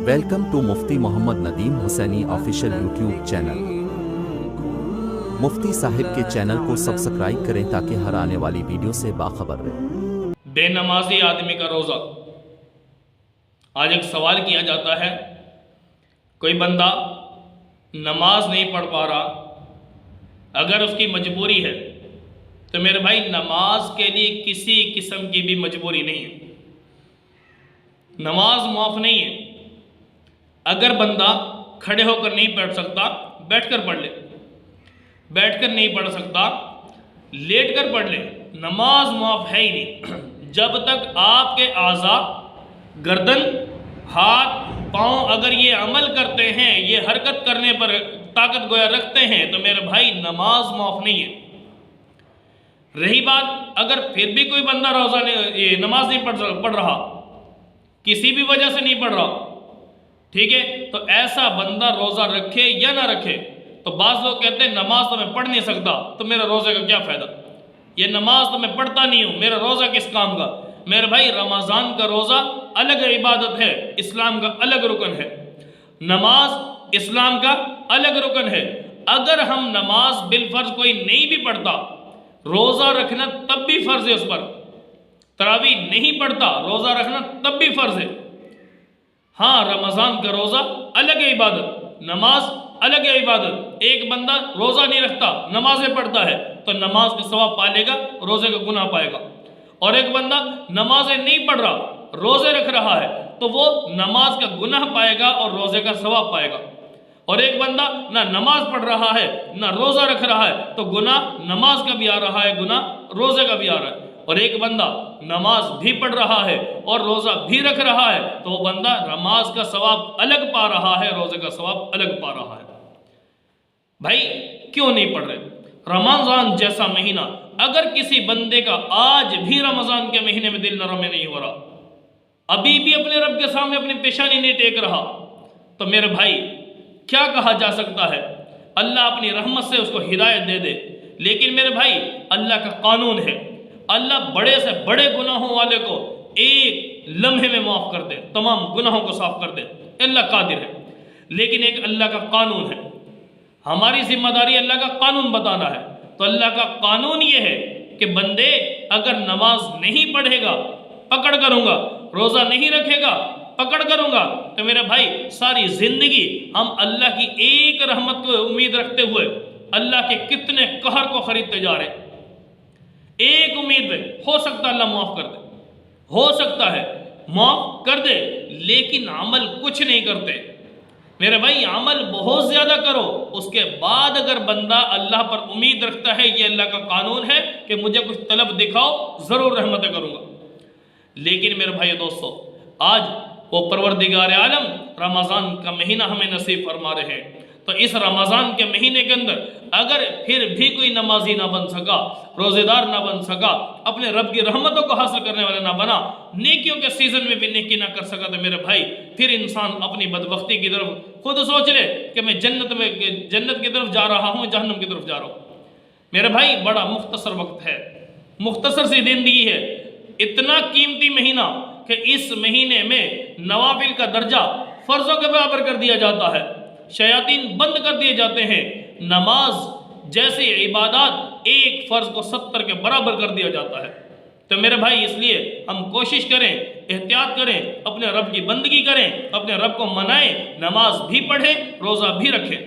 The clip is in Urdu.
Welcome to Mufti Muhammad Nadeem Husaini official YouTube channel. Mufti صاحب کے چینل کو سبسکرائب کریں تاکہ ہر آنے والی ویڈیو سے باخبر رہیں۔ بے نمازی آدمی کا روزہ۔ آج ایک سوال کیا جاتا ہے، کوئی بندہ نماز نہیں پڑھ پا رہا، اگر اس کی مجبوری ہے تو میرے بھائی نماز کے لیے کسی قسم کی بھی مجبوری نہیں ہے، نماز معاف نہیں ہے۔ اگر بندہ کھڑے ہو کر نہیں پڑھ سکتا بیٹھ کر پڑھ لے، بیٹھ کر نہیں پڑھ سکتا لیٹ کر پڑھ لے، نماز معاف ہے ہی نہیں جب تک آپ کے اعضاء گردن، ہاتھ، پاؤں اگر یہ عمل کرتے ہیں، یہ حرکت کرنے پر طاقت گویا رکھتے ہیں تو میرے بھائی نماز معاف نہیں ہے۔ رہی بات اگر پھر بھی کوئی بندہ روزہ نہیں، نماز نہیں پڑھ رہا، کسی بھی وجہ سے نہیں پڑھ رہا، ٹھیک ہے، تو ایسا بندہ روزہ رکھے یا نہ رکھے۔ تو بعض لوگ کہتے ہیں نماز تو میں پڑھ نہیں سکتا تو میرے روزے کا کیا فائدہ، یہ نماز تو میں پڑھتا نہیں ہوں، میرا روزہ کس کام کا۔ میرے بھائی رمضان کا روزہ الگ عبادت ہے، اسلام کا الگ رکن ہے، نماز اسلام کا الگ رکن ہے۔ اگر ہم نماز بالفرض کوئی نہیں بھی پڑھتا، روزہ رکھنا تب بھی فرض ہے اس پر، تراویح نہیں پڑھتا روزہ رکھنا تب بھی فرض ہے۔ ہاں رمضان کا روزہ الگ عبادت، نماز الگ عبادت۔ ایک بندہ روزہ نہیں رکھتا نمازیں پڑھتا ہے تو نماز کا ثواب پالے گا، روزے کا گناہ پائے گا، اور ایک بندہ نمازیں نہیں پڑھ رہا روزے رکھ رہا ہے تو وہ نماز کا گناہ پائے گا اور روزے کا ثواب پائے گا۔ اور ایک بندہ نہ نماز پڑھ رہا ہے نہ روزہ رکھ رہا ہے تو گناہ نماز کا بھی آ رہا ہے، گناہ روزے کا بھی آ رہا ہے۔ اور ایک بندہ نماز بھی پڑھ رہا ہے اور روزہ بھی رکھ رہا ہے تو وہ بندہ نماز کا ثواب الگ پا رہا ہے، روزے کا ثواب الگ پا رہا ہے۔ بھائی کیوں نہیں پڑھ رہے؟ رمضان جیسا مہینہ، اگر کسی بندے کا آج بھی رمضان کے مہینے میں دل نرم نہیں ہو رہا، ابھی بھی اپنے رب کے سامنے اپنی پیشانی نہیں ٹیک رہا، تو میرے بھائی کیا کہا جا سکتا ہے؟ اللہ اپنی رحمت سے اس کو ہدایت دے دے، لیکن میرے بھائی اللہ کا قانون ہے، اللہ بڑے سے بڑے گناہوں والے کو ایک لمحے میں معاف کر دے، تمام گناہوں کو صاف کر دے، اللہ قادر ہے۔ لیکن ایک اللہ کا قانون ہے، ہماری ذمہ داری اللہ کا قانون بتانا ہے۔ تو اللہ کا قانون یہ ہے کہ بندے اگر نماز نہیں پڑھے گا پکڑ کروں گا، روزہ نہیں رکھے گا پکڑ کروں گا، تو میرے بھائی ساری زندگی ہم اللہ کی ایک رحمت کو امید رکھتے ہوئے اللہ کے کتنے قہر کو خریدتے جا رہے ہیں۔ ایک امید ہے، ہو سکتا ہے اللہ معاف کر دے، ہو سکتا ہے معاف کر دے، لیکن عمل کچھ نہیں کرتے۔ میرے بھائی عمل بہت زیادہ کرو، اس کے بعد اگر بندہ اللہ پر امید رکھتا ہے، یہ اللہ کا قانون ہے کہ مجھے کچھ طلب دکھاؤ ضرور رحمتیں کروں گا۔ لیکن میرے بھائی دوستو، آج وہ پروردگار عالم رمضان کا مہینہ ہمیں نصیب فرما رہے ہیں، تو اس رمضان کے مہینے کے اندر اگر پھر بھی کوئی نمازی نہ بن سکا، روزے دار نہ بن سکا، اپنے رب کی رحمتوں کو حاصل کرنے والا نہ بنا، نیکیوں کے سیزن میں بھی نیکی نہ کر سکا، تو میرے بھائی پھر انسان اپنی بدبختی کی طرف خود سوچ لے کہ میں جنت کی طرف جا رہا ہوں، جہنم کی طرف جا رہا ہوں۔ میرے بھائی بڑا مختصر وقت ہے، مختصر سی زندگی ہے، اتنا قیمتی مہینہ کہ اس مہینے میں نوافل کا درجہ فرضوں کے برابر کر دیا جاتا ہے، شیاطین بند کر دیے جاتے ہیں، نماز جیسی عبادات ایک فرض کو 70 کے برابر کر دیا جاتا ہے۔ تو میرے بھائی اس لیے ہم کوشش کریں، احتیاط کریں، اپنے رب کی بندگی کریں، اپنے رب کو منائیں، نماز بھی پڑھیں، روزہ بھی رکھیں۔